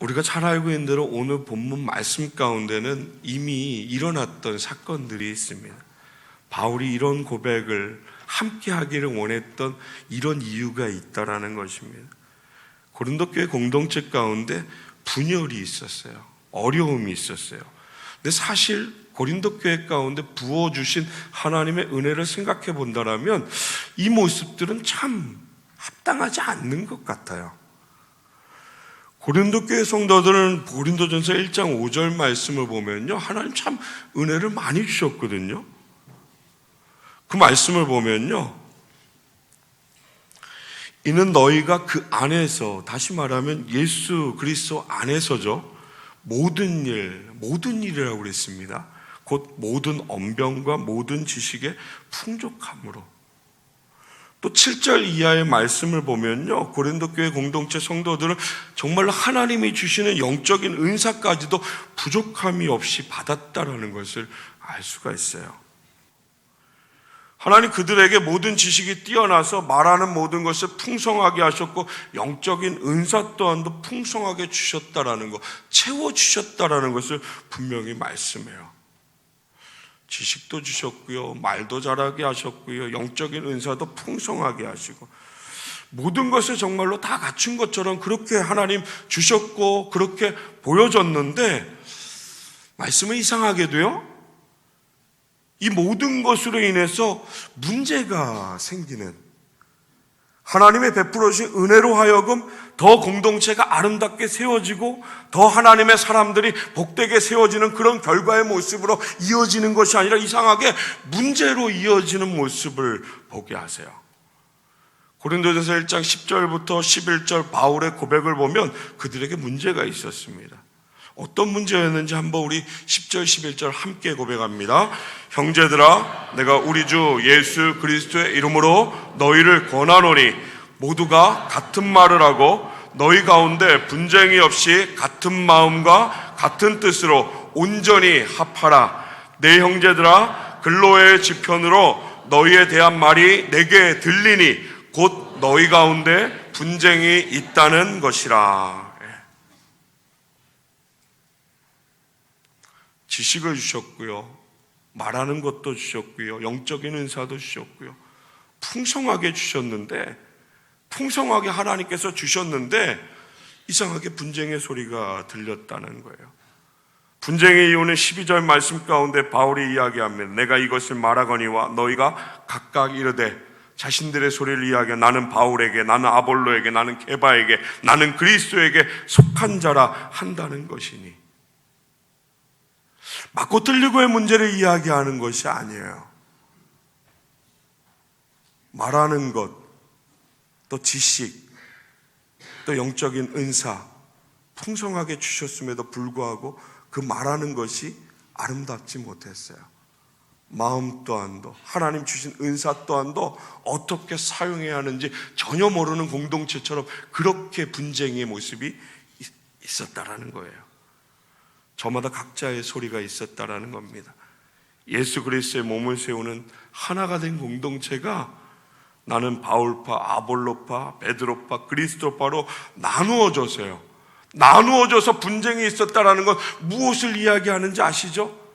우리가 잘 알고 있는 대로 오늘 본문 말씀 가운데는 이미 일어났던 사건들이 있습니다. 바울이 이런 고백을 함께 하기를 원했던 이런 이유가 있다라는 것입니다. 고린도 교회 공동체 가운데 분열이 있었어요. 어려움이 있었어요. 근데 사실 고린도 교회 가운데 부어주신 하나님의 은혜를 생각해 본다면 이 모습들은 참 합당하지 않는 것 같아요. 고린도 교회 성도들은 고린도전서 1장 5절 말씀을 보면요, 하나님 참 은혜를 많이 주셨거든요. 그 말씀을 보면요, 이는 너희가 그 안에서, 다시 말하면 예수 그리스도 안에서죠, 모든 일이라고 그랬습니다. 곧 모든 언변과 모든 지식의 풍족함으로. 또 7절 이하의 말씀을 보면요, 고린도 교회 공동체 성도들은 정말로 하나님이 주시는 영적인 은사까지도 부족함이 없이 받았다라는 것을 알 수가 있어요. 하나님 그들에게 모든 지식이 뛰어나서 말하는 모든 것을 풍성하게 하셨고 영적인 은사 또한도 풍성하게 주셨다라는 것, 채워주셨다라는 것을 분명히 말씀해요. 지식도 주셨고요, 말도 잘하게 하셨고요, 영적인 은사도 풍성하게 하시고 모든 것을 정말로 다 갖춘 것처럼 그렇게 하나님 주셨고 그렇게 보여졌는데, 말씀은 이상하게도요, 이 모든 것으로 인해서 문제가 생기는, 하나님의 베풀어 주신 은혜로 하여금 더 공동체가 아름답게 세워지고 더 하나님의 사람들이 복되게 세워지는 그런 결과의 모습으로 이어지는 것이 아니라 이상하게 문제로 이어지는 모습을 보게 하세요. 고린도전서 1장 10절부터 11절 바울의 고백을 보면 그들에게 문제가 있었습니다. 어떤 문제였는지 한번 우리 10절 11절 함께 고백합니다. 형제들아, 내가 우리 주 예수 그리스도의 이름으로 너희를 권하노니 모두가 같은 말을 하고 너희 가운데 분쟁이 없이 같은 마음과 같은 뜻으로 온전히 합하라. 내 형제들아, 근로의 지편으로 너희에 대한 말이 내게 들리니 곧 너희 가운데 분쟁이 있다는 것이라. 지식을 주셨고요, 말하는 것도 주셨고요, 영적인 은사도 주셨고요, 풍성하게 주셨는데, 풍성하게 하나님께서 주셨는데 이상하게 분쟁의 소리가 들렸다는 거예요. 분쟁의 이유는 12절 말씀 가운데 바울이 이야기합니다. 내가 이것을 말하거니와 너희가 각각 이르되, 자신들의 소리를 이야기해 나는 바울에게, 나는 아볼로에게, 나는 게바에게, 나는 그리스도에게 속한 자라 한다는 것이니. 맞고 틀리고의 문제를 이야기하는 것이 아니에요. 말하는 것, 또 지식, 또 영적인 은사 풍성하게 주셨음에도 불구하고 그 말하는 것이 아름답지 못했어요. 마음 또한도, 하나님 주신 은사 또한도 어떻게 사용해야 하는지 전혀 모르는 공동체처럼 그렇게 분쟁의 모습이 있었다라는 거예요. 저마다 각자의 소리가 있었다라는 겁니다. 예수 그리스도의 몸을 세우는 하나가 된 공동체가 나는 바울파, 아볼로파, 베드로파, 그리스도파로 나누어져서요, 나누어져서 분쟁이 있었다라는 건 무엇을 이야기하는지 아시죠?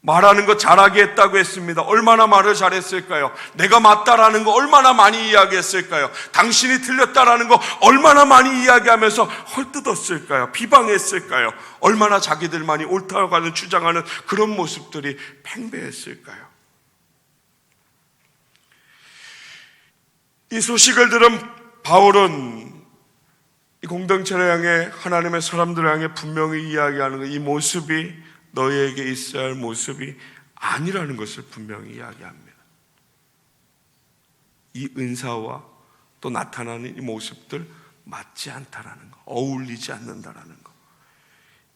말하는 거 잘하게 했다고 했습니다. 얼마나 말을 잘했을까요? 내가 맞다라는 거 얼마나 많이 이야기했을까요? 당신이 틀렸다라는 거 얼마나 많이 이야기하면서 헐뜯었을까요? 비방했을까요? 얼마나 자기들만이 옳다고 하는 주장하는 그런 모습들이 팽배했을까요? 이 소식을 들은 바울은 이 공동체를 향해, 하나님의 사람들을 향해 분명히 이야기하는 거, 이 모습이 너희에게 있어야 할 모습이 아니라는 것을 분명히 이야기합니다. 이 은사와 또 나타나는 이 모습들 맞지 않다라는 거, 어울리지 않는다라는 거.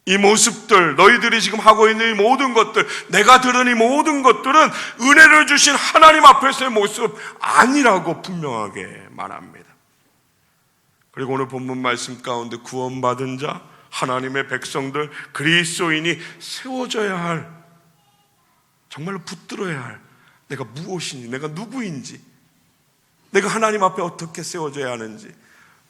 이 모습들, 너희들이 지금 하고 있는 이 모든 것들, 내가 들은 이 모든 것들은 은혜를 주신 하나님 앞에서의 모습 아니라고 분명하게 말합니다. 그리고 오늘 본문 말씀 가운데 구원받은 자, 하나님의 백성들, 그리스도인이 세워져야 할, 정말로 붙들어야 할, 내가 무엇인지, 내가 누구인지, 내가 하나님 앞에 어떻게 세워져야 하는지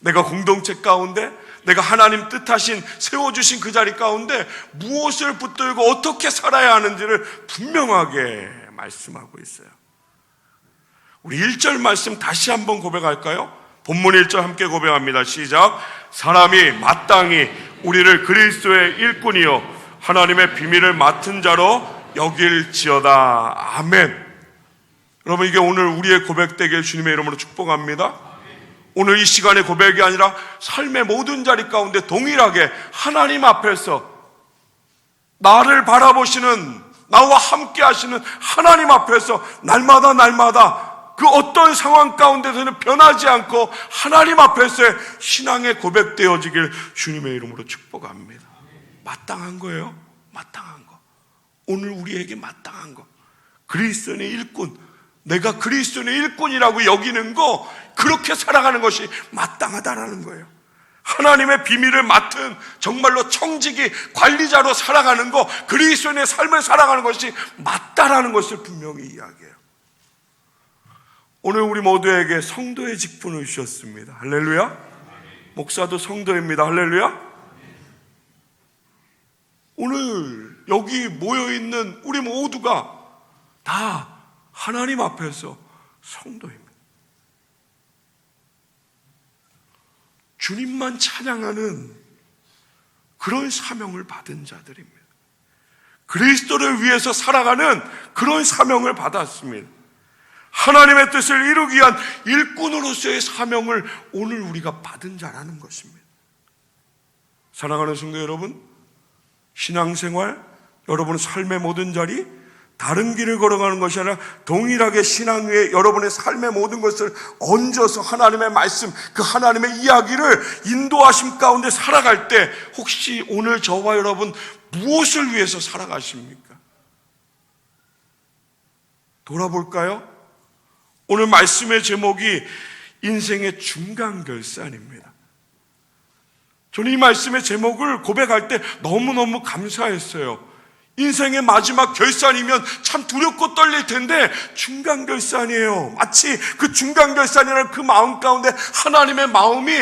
내가 공동체 가운데, 내가 하나님 뜻하신 세워주신 그 자리 가운데 무엇을 붙들고 어떻게 살아야 하는지를 분명하게 말씀하고 있어요. 우리 1절 말씀 다시 한번 고백할까요? 본문 1절 함께 고백합니다. 시작. 사람이 마땅히 우리를 그리스도의 일꾼이요 하나님의 비밀을 맡은 자로 여길지어다. 아멘. 여러분, 이게 오늘 우리의 고백되길 주님의 이름으로 축복합니다. 오늘 이 시간의 고백이 아니라 삶의 모든 자리 가운데 동일하게 하나님 앞에서 나를 바라보시는, 나와 함께 하시는 하나님 앞에서 날마다 그 어떤 상황 가운데서는 변하지 않고 하나님 앞에서의 신앙의 고백되어지길 주님의 이름으로 축복합니다. 마땅한 거예요. 마땅한 거. 오늘 우리에게 마땅한 거. 그리스도인의 일꾼, 내가 그리스도인의 일꾼이라고 여기는 거, 그렇게 살아가는 것이 마땅하다라는 거예요. 하나님의 비밀을 맡은 정말로 청지기 관리자로 살아가는 거, 그리스도인의 삶을 살아가는 것이 맞다라는 것을 분명히 이야기해요. 오늘 우리 모두에게 성도의 직분을 주셨습니다. 할렐루야. 목사도 성도입니다. 할렐루야. 오늘 여기 모여있는 우리 모두가 다 하나님 앞에서 성도입니다. 주님만 찬양하는 그런 사명을 받은 자들입니다. 그리스도를 위해서 살아가는 그런 사명을 받았습니다. 하나님의 뜻을 이루기 위한 일꾼으로서의 사명을 오늘 우리가 받은 자라는 것입니다. 사랑하는 성도 여러분, 신앙생활, 여러분의 삶의 모든 자리, 다른 길을 걸어가는 것이 아니라 동일하게 신앙 위에 여러분의 삶의 모든 것을 얹어서 하나님의 말씀, 그 하나님의 이야기를 인도하심 가운데 살아갈 때 혹시 오늘 저와 여러분 무엇을 위해서 살아가십니까? 돌아볼까요? 오늘 말씀의 제목이 인생의 중간결산입니다. 저는 이 말씀의 제목을 고백할 때 너무너무 감사했어요. 인생의 마지막 결산이면 참 두렵고 떨릴 텐데 중간결산이에요. 마치 그 중간결산이라는 그 마음 가운데 하나님의 마음이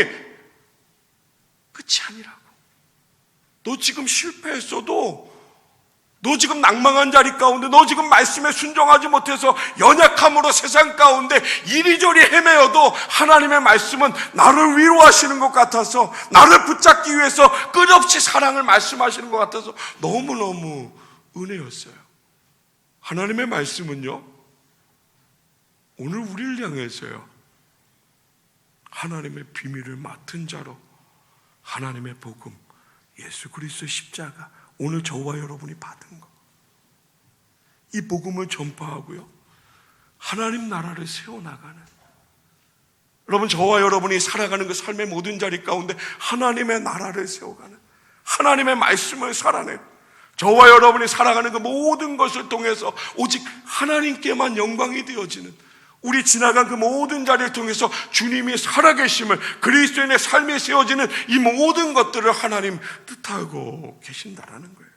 끝이 아니라고. 너 지금 실패했어도, 너 지금 낭망한 자리 가운데, 너 지금 말씀에 순종하지 못해서 연약함으로 세상 가운데 이리저리 헤매어도 하나님의 말씀은 나를 위로하시는 것 같아서, 나를 붙잡기 위해서 끝없이 사랑을 말씀하시는 것 같아서 너무너무 은혜였어요. 하나님의 말씀은요, 오늘 우리를 향해서요, 하나님의 비밀을 맡은 자로 하나님의 복음, 예수 그리스도의 십자가, 오늘 저와 여러분이 받은 것, 이 복음을 전파하고요, 하나님 나라를 세워나가는, 여러분 저와 여러분이 살아가는 그 삶의 모든 자리 가운데 하나님의 나라를 세워가는, 하나님의 말씀을 살아내고, 저와 여러분이 살아가는 그 모든 것을 통해서 오직 하나님께만 영광이 되어지는, 우리 지나간 그 모든 자리를 통해서 주님이 살아계심을, 그리스도인의 삶이 세워지는 이 모든 것들을 하나님 뜻하고 계신다라는 거예요.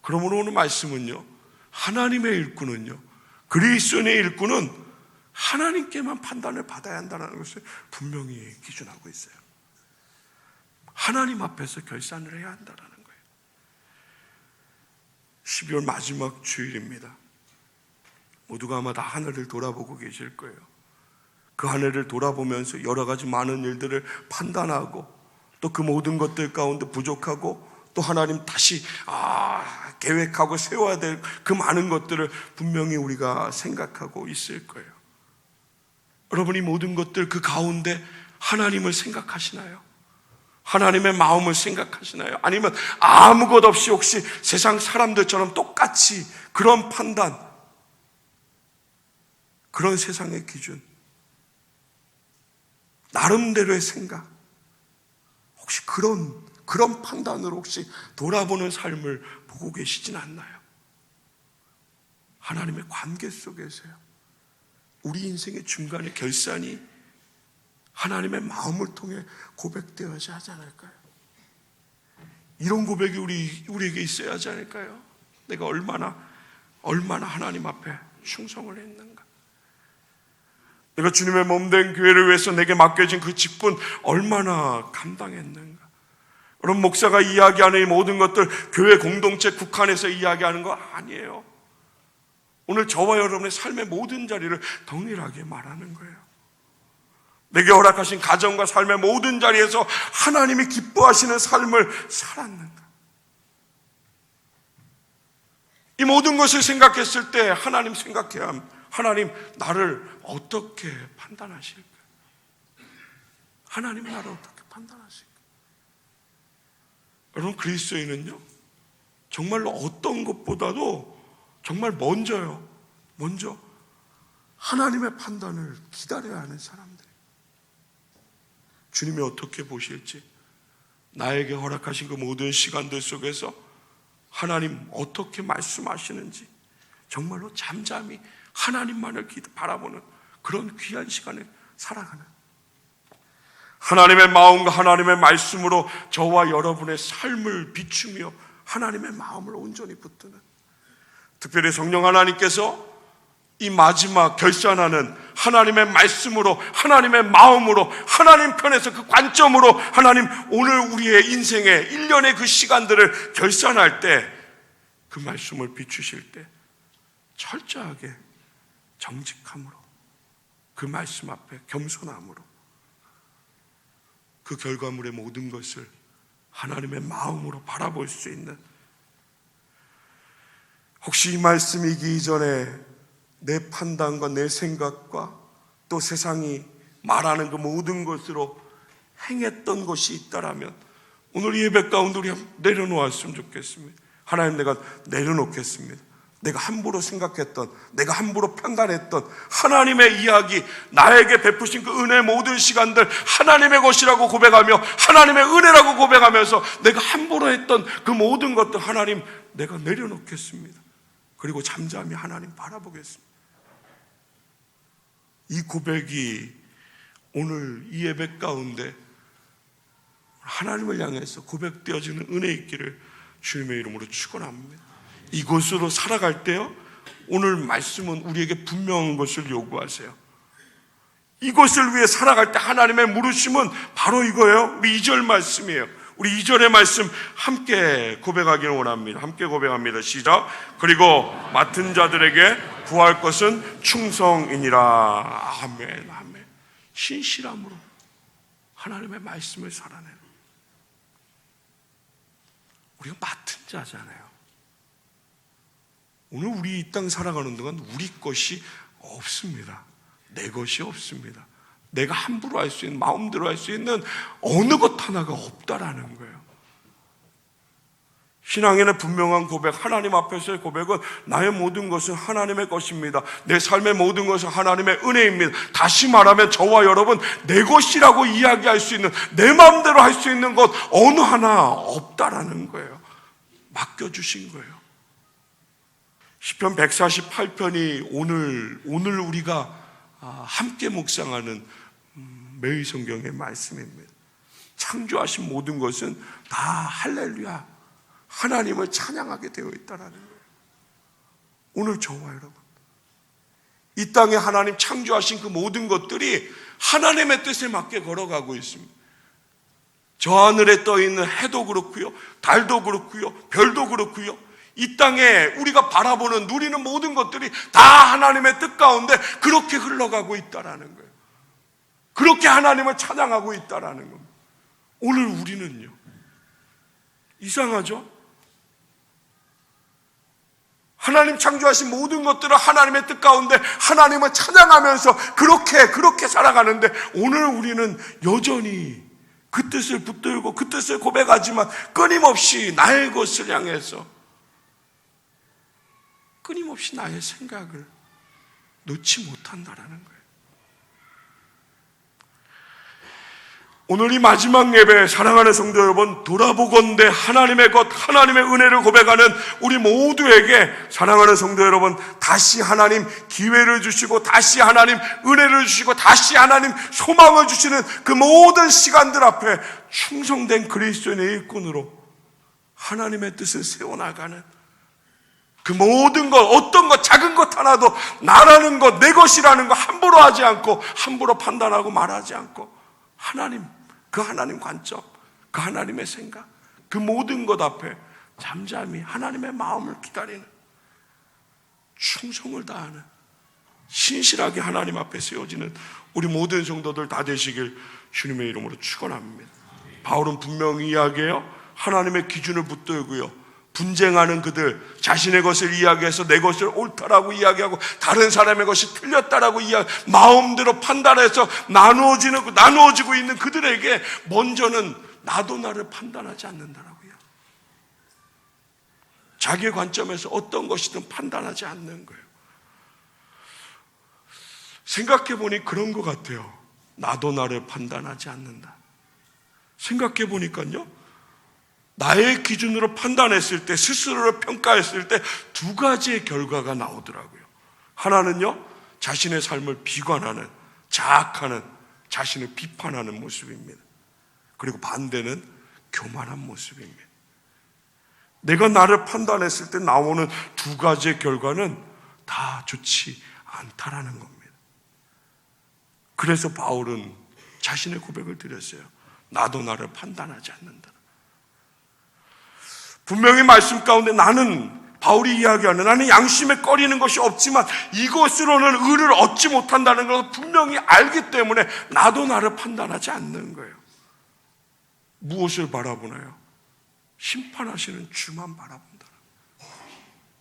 그러므로 오늘 말씀은요, 하나님의 일꾼은요, 그리스도인의 일꾼은 하나님께만 판단을 받아야 한다는 것을 분명히 기준하고 있어요. 하나님 앞에서 결산을 해야 한다는 거예요. 12월 마지막 주일입니다. 모두가 아마 다 하늘을 돌아보고 계실 거예요. 그 하늘을 돌아보면서 여러 가지 많은 일들을 판단하고, 또 그 모든 것들 가운데 부족하고, 또 하나님 다시 계획하고 세워야 될 그 많은 것들을 분명히 우리가 생각하고 있을 거예요. 여러분이 모든 것들 그 가운데 하나님을 생각하시나요? 하나님의 마음을 생각하시나요? 아니면 아무것 없이 혹시 세상 사람들처럼 똑같이 그런 판단, 그런 세상의 기준, 나름대로의 생각, 혹시 그런 판단으로 혹시 돌아보는 삶을 보고 계시진 않나요? 하나님의 관계 속에서요, 우리 인생의 중간에 결산이 하나님의 마음을 통해 고백되어야 하지 않을까요? 이런 고백이 우리에게 있어야 하지 않을까요? 내가 얼마나 하나님 앞에 충성을 했는가? 내가 주님의 몸된 교회를 위해서 내게 맡겨진 그 직분 얼마나 감당했는가. 여러분, 목사가 이야기하는 이 모든 것들 교회 공동체 국한에서 이야기하는 거 아니에요. 오늘 저와 여러분의 삶의 모든 자리를 동일하게 말하는 거예요. 내게 허락하신 가정과 삶의 모든 자리에서 하나님이 기뻐하시는 삶을 살았는가. 이 모든 것을 생각했을 때 하나님 생각해야 합니다. 하나님 나를 어떻게 판단하실까? 하나님 나를 어떻게 판단하실까? 여러분, 그리스도인은요 정말로 어떤 것보다도 정말 먼저 하나님의 판단을 기다려야 하는 사람들. 주님이 어떻게 보실지, 나에게 허락하신 그 모든 시간들 속에서 하나님 어떻게 말씀하시는지 정말로 잠잠히 하나님만을 바라보는 그런 귀한 시간을 살아가는, 하나님의 마음과 하나님의 말씀으로 저와 여러분의 삶을 비추며 하나님의 마음을 온전히 붙드는, 특별히 성령 하나님께서 이 마지막 결산하는 하나님의 말씀으로, 하나님의 마음으로, 하나님 편에서 그 관점으로 하나님 오늘 우리의 인생의 1년의 그 시간들을 결산할 때 그 말씀을 비추실 때 철저하게 정직함으로, 그 말씀 앞에 겸손함으로 그 결과물의 모든 것을 하나님의 마음으로 바라볼 수 있는, 혹시 이 말씀이기 이전에 내 판단과 내 생각과 또 세상이 말하는 그 모든 것으로 행했던 것이 있다라면 오늘 이 예배 가운데 우리 내려놓았으면 좋겠습니다. 하나님, 내가 내려놓겠습니다. 내가 함부로 생각했던, 내가 함부로 판단했던 하나님의 이야기, 나에게 베푸신 그 은혜의 모든 시간들 하나님의 것이라고 고백하며 하나님의 은혜라고 고백하면서 내가 함부로 했던 그 모든 것들 하나님, 내가 내려놓겠습니다. 그리고 잠잠히 하나님 바라보겠습니다. 이 고백이 오늘 이 예배 가운데 하나님을 향해서 고백되어지는 은혜 있기를 주님의 이름으로 축원합니다. 이곳으로 살아갈 때요, 오늘 말씀은 우리에게 분명한 것을 요구하세요. 이곳을 위해 살아갈 때 하나님의 물으심은 바로 이거예요. 우리 2절 말씀이에요. 우리 2절의 말씀 함께 고백하기를 원합니다. 함께 고백합니다. 시작. 그리고 맡은 자들에게 구할 것은 충성이니라. 아멘, 아멘. 신실함으로 하나님의 말씀을 살아내는, 우리가 맡은 자잖아요. 오늘 우리 이 땅 살아가는 동안 우리 것이 없습니다. 내 것이 없습니다. 내가 함부로 할 수 있는, 마음대로 할 수 있는 어느 것 하나가 없다라는 거예요. 신앙에는 분명한 고백, 하나님 앞에서의 고백은 나의 모든 것은 하나님의 것입니다. 내 삶의 모든 것은 하나님의 은혜입니다. 다시 말하면 저와 여러분, 내 것이라고 이야기할 수 있는, 내 마음대로 할 수 있는 것 어느 하나 없다라는 거예요. 맡겨주신 거예요. 시편 148편이 오늘 우리가 함께 묵상하는 매일 성경의 말씀입니다. 창조하신 모든 것은 다 할렐루야, 하나님을 찬양하게 되어 있다는 거예요. 오늘 저와 여러분, 이 땅에 하나님 창조하신 그 모든 것들이 하나님의 뜻에 맞게 걸어가고 있습니다. 저 하늘에 떠 있는 해도 그렇고요, 달도 그렇고요, 별도 그렇고요, 이 땅에 우리가 바라보는, 누리는 모든 것들이 다 하나님의 뜻 가운데 그렇게 흘러가고 있다라는 거예요. 그렇게 하나님을 찬양하고 있다라는 겁니다. 오늘 우리는요, 이상하죠? 하나님 창조하신 모든 것들을 하나님의 뜻 가운데 하나님을 찬양하면서 그렇게 살아가는데, 오늘 우리는 여전히 그 뜻을 붙들고 그 뜻을 고백하지만 끊임없이 나의 것을 향해서, 끊임없이 나의 생각을 놓지 못한다라는 거예요. 오늘 이 마지막 예배, 사랑하는 성도 여러분, 돌아보건대 하나님의 것, 하나님의 은혜를 고백하는 우리 모두에게, 사랑하는 성도 여러분, 다시 하나님 기회를 주시고, 다시 하나님 은혜를 주시고, 다시 하나님 소망을 주시는 그 모든 시간들 앞에 충성된 그리스도인의 일꾼으로 하나님의 뜻을 세워나가는 그 모든 것, 어떤 것, 작은 것 하나도 나라는 것, 내 것이라는 것 함부로 하지 않고, 함부로 판단하고 말하지 않고, 하나님, 그 하나님 관점, 그 하나님의 생각, 그 모든 것 앞에 잠잠히 하나님의 마음을 기다리는, 충성을 다하는, 신실하게 하나님 앞에 세워지는 우리 모든 성도들 다 되시길 주님의 이름으로 축원합니다. 바울은 분명히 이야기해요. 하나님의 기준을 붙들고요, 분쟁하는 그들, 자신의 것을 이야기해서 내 것을 옳다라고 이야기하고 다른 사람의 것이 틀렸다라고 마음대로 판단해서 나누어지고 있는 그들에게 먼저는 나도 나를 판단하지 않는다라고요. 자기의 관점에서 어떤 것이든 판단하지 않는 거예요. 생각해보니 그런 것 같아요. 나도 나를 판단하지 않는다. 생각해보니까요, 나의 기준으로 판단했을 때, 스스로를 평가했을 때 두 가지의 결과가 나오더라고요. 하나는요, 자신의 삶을 비관하는, 자학하는, 자신을 비판하는 모습입니다. 그리고 반대는 교만한 모습입니다. 내가 나를 판단했을 때 나오는 두 가지의 결과는 다 좋지 않다라는 겁니다. 그래서 바울은 자신의 고백을 드렸어요. 나도 나를 판단하지 않는다. 분명히 말씀 가운데 바울이 이야기하는, 나는 양심에 꺼리는 것이 없지만 이것으로는 의를 얻지 못한다는 것을 분명히 알기 때문에 나도 나를 판단하지 않는 거예요. 무엇을 바라보나요? 심판하시는 주만 바라본다.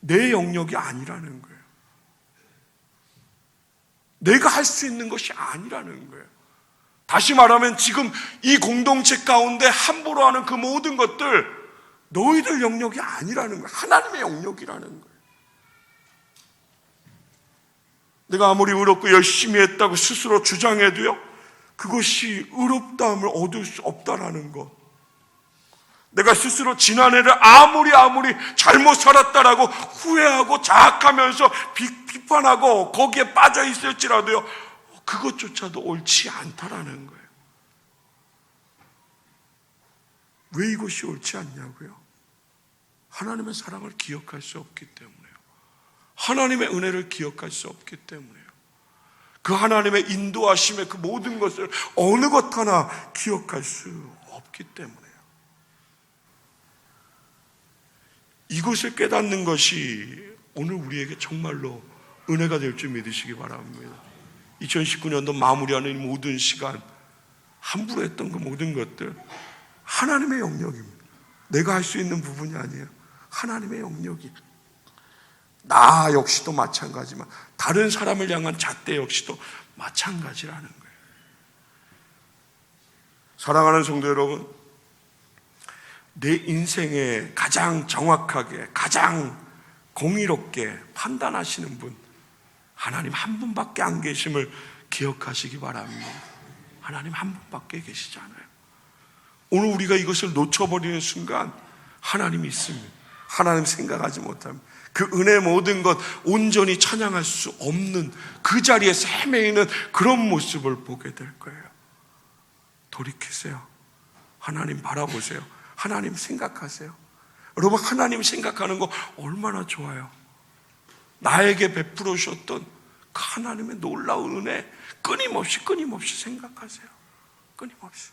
내 영역이 아니라는 거예요. 내가 할 수 있는 것이 아니라는 거예요. 다시 말하면 지금 이 공동체 가운데 함부로 하는 그 모든 것들 너희들 영역이 아니라는 거예요. 하나님의 영역이라는 거예요. 내가 아무리 의롭고 열심히 했다고 스스로 주장해도요, 그것이 의롭다함을 얻을 수 없다라는 것. 내가 스스로 지난해를 아무리 잘못 살았다라고 후회하고 자학하면서 비판하고 거기에 빠져 있을지라도요, 그것조차도 옳지 않다라는 거예요. 왜 이것이 옳지 않냐고요? 하나님의 사랑을 기억할 수 없기 때문에요. 하나님의 은혜를 기억할 수 없기 때문에요. 그 하나님의 인도하심의 그 모든 것을 어느 것 하나 기억할 수 없기 때문에요. 이것을 깨닫는 것이 오늘 우리에게 정말로 은혜가 될 줄 믿으시기 바랍니다. 2019년도 마무리하는 이 모든 시간, 함부로 했던 그 모든 것들 하나님의 영역입니다. 내가 할 수 있는 부분이 아니에요. 하나님의 영역이. 나 역시도 마찬가지지만 다른 사람을 향한 잣대 역시도 마찬가지라는 거예요. 사랑하는 성도 여러분, 내 인생에 가장 정확하게, 가장 공의롭게 판단하시는 분, 하나님 한 분밖에 안 계심을 기억하시기 바랍니다. 하나님 한 분밖에 계시지 않아요. 오늘 우리가 이것을 놓쳐버리는 순간 하나님이 있습니다. 하나님 생각하지 못합니다. 그 은혜의 모든 것 온전히 찬양할 수 없는 그 자리에서 헤매이는 그런 모습을 보게 될 거예요. 돌이키세요. 하나님 바라보세요. 하나님 생각하세요. 여러분, 하나님 생각하는 거 얼마나 좋아요. 나에게 베풀어 주셨던 그 하나님의 놀라운 은혜 끊임없이 생각하세요. 끊임없이.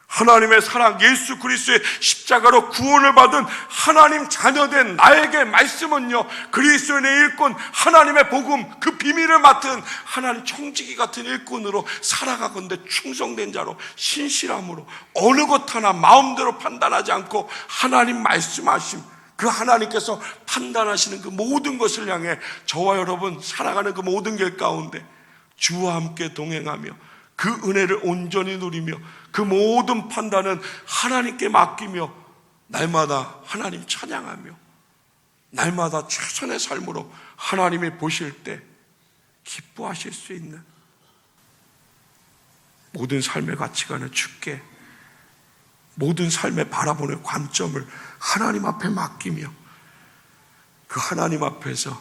하나님의 사랑, 예수 그리스도의 십자가로 구원을 받은 하나님 자녀된 나에게 말씀은요, 그리스도인의 일꾼, 하나님의 복음, 그 비밀을 맡은 하나님 청지기 같은 일꾼으로 살아가건대 충성된 자로, 신실함으로 어느 것 하나 마음대로 판단하지 않고 하나님 말씀하심, 그 하나님께서 판단하시는 그 모든 것을 향해 저와 여러분 살아가는 그 모든 길 가운데 주와 함께 동행하며 그 은혜를 온전히 누리며 그 모든 판단은 하나님께 맡기며 날마다 하나님 찬양하며 날마다 최선의 삶으로 하나님이 보실 때 기뻐하실 수 있는 모든 삶의 가치관을 주께, 모든 삶의 바라보는 관점을 하나님 앞에 맡기며 그 하나님 앞에서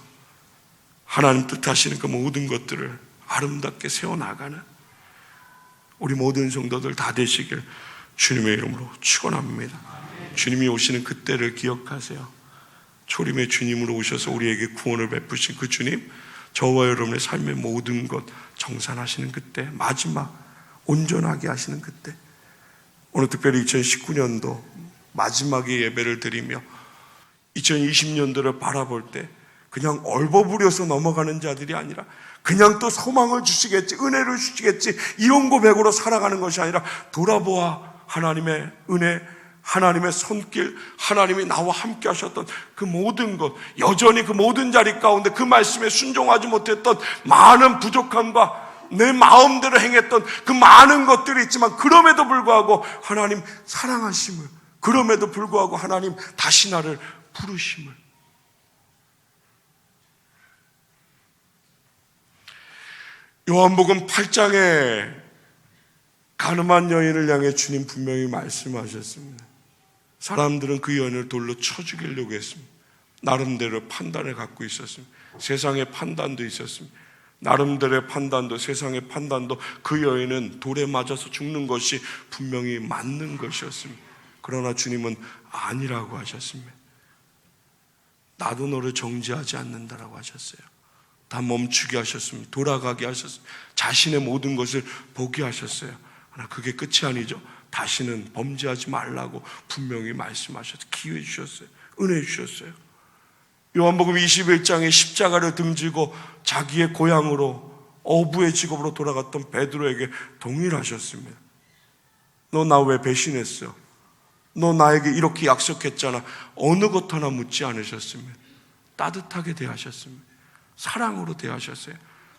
하나님 뜻하시는 그 모든 것들을 아름답게 세워나가는 우리 모든 성도들 다 되시길 주님의 이름으로 축원합니다. 주님이 오시는 그때를 기억하세요. 초림의 주님으로 오셔서 우리에게 구원을 베푸신 그 주님, 저와 여러분의 삶의 모든 것 정산하시는 그때, 마지막 온전하게 하시는 그때, 오늘 특별히 2019년도 마지막에 예배를 드리며 2020년도를 바라볼 때 그냥 얼버무려서 넘어가는 자들이 아니라 그냥 또 소망을 주시겠지, 은혜를 주시겠지, 이런 고백으로 살아가는 것이 아니라 돌아보아 하나님의 은혜, 하나님의 손길, 하나님이 나와 함께 하셨던 그 모든 것, 여전히 그 모든 자리 가운데 그 말씀에 순종하지 못했던 많은 부족함과 내 마음대로 행했던 그 많은 것들이 있지만 그럼에도 불구하고 하나님 사랑하심을, 그럼에도 불구하고 하나님 다시 나를 부르심을, 요한복음 8장에 가늠한 여인을 향해 주님 분명히 말씀하셨습니다. 사람들은 그 여인을 돌로 쳐 죽이려고 했습니다. 나름대로 판단을 갖고 있었습니다. 세상의 판단도 있었습니다. 나름대로의 판단도, 세상의 판단도 그 여인은 돌에 맞아서 죽는 것이 분명히 맞는 것이었습니다. 그러나 주님은 아니라고 하셨습니다. 나도 너를 정죄하지 않는다라고 하셨어요. 다 멈추게 하셨습니다. 돌아가게 하셨습니다. 자신의 모든 것을 보게 하셨어요. 그러나 그게 끝이 아니죠. 다시는 범죄하지 말라고 분명히 말씀하셔서 기회 주셨어요. 은혜 주셨어요. 요한복음 21장에 십자가를 등지고 자기의 고향으로, 어부의 직업으로 돌아갔던 베드로에게 동일하셨습니다. 너 나 왜 배신했어? 너 나에게 이렇게 약속했잖아. 어느 것 하나 묻지 않으셨습니다. 따뜻하게 대하셨습니다. 사랑으로 대하셨어요.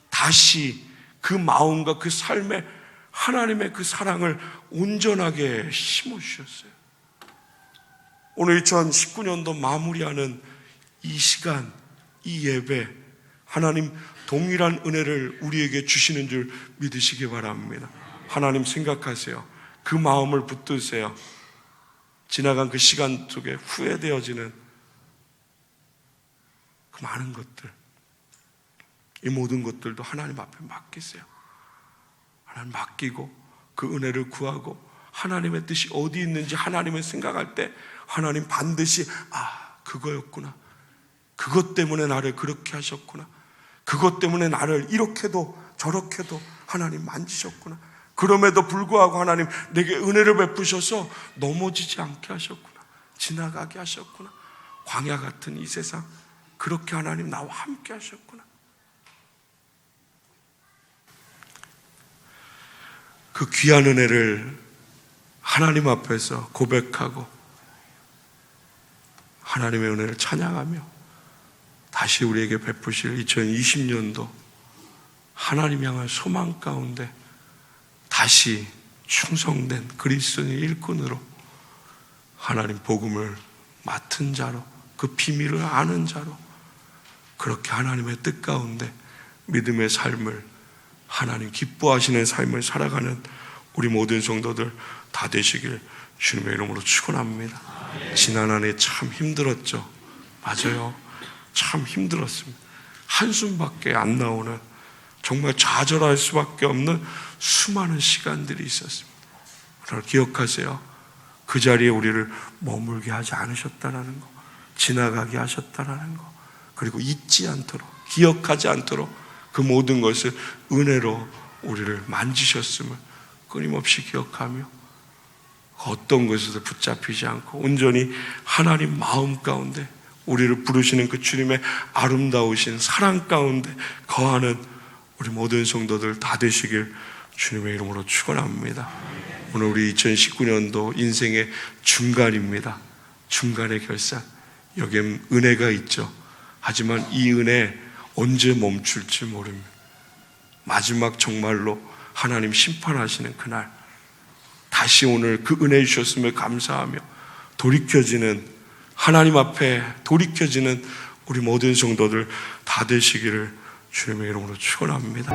다시 그 마음과 그 삶에 하나님의 그 사랑을 온전하게 심어주셨어요. 오늘 2019년도 마무리하는 이 시간, 이 예배, 하나님 동일한 은혜를 우리에게 주시는 줄 믿으시기 바랍니다. 하나님 생각하세요. 그 마음을 붙드세요. 지나간 그 시간 속에 후회되어지는 그 많은 것들, 이 모든 것들도 하나님 앞에 맡기세요. 하나님 맡기고 그 은혜를 구하고 하나님의 뜻이 어디 있는지 하나님을 생각할 때 하나님 반드시 그거였구나, 그것 때문에 나를 그렇게 하셨구나, 그것 때문에 나를 이렇게도 저렇게도 하나님 만지셨구나, 그럼에도 불구하고 하나님 내게 은혜를 베푸셔서 넘어지지 않게 하셨구나, 지나가게 하셨구나, 광야 같은 이 세상 그렇게 하나님 나와 함께 하셨구나. 그 귀한 은혜를 하나님 앞에서 고백하고 하나님의 은혜를 찬양하며 다시 우리에게 베푸실 2020년도 하나님 향한 소망 가운데 다시 충성된 그리스도인의 일꾼으로 하나님 복음을 맡은 자로, 그 비밀을 아는 자로 그렇게 하나님의 뜻 가운데 믿음의 삶을, 하나님 기뻐하시는 삶을 살아가는 우리 모든 성도들 다 되시길 주님의 이름으로 축원합니다. 지난 한 해 참 힘들었죠. 맞아요. 참 힘들었습니다. 한숨밖에 안 나오는, 정말 좌절할 수밖에 없는 수많은 시간들이 있었습니다. 그러나 기억하세요. 그 자리에 우리를 머물게 하지 않으셨다는 거, 지나가게 하셨다는 거, 그리고 잊지 않도록, 기억하지 않도록 그 모든 것을 은혜로 우리를 만지셨음을 끊임없이 기억하며 어떤 것에도 붙잡히지 않고 온전히 하나님 마음 가운데 우리를 부르시는 그 주님의 아름다우신 사랑 가운데 거하는 우리 모든 성도들 다 되시길 주님의 이름으로 축원합니다. 오늘 우리 2019년도 인생의 중간입니다. 중간의 결산. 여기엔 은혜가 있죠. 하지만 이 은혜 언제 멈출지 모릅니다. 마지막 정말로 하나님 심판하시는 그날 다시 오늘 그 은혜 주셨음을 감사하며 돌이켜지는, 하나님 앞에 돌이켜지는 우리 모든 성도들 다 되시기를 주님의 이름으로 축원합니다.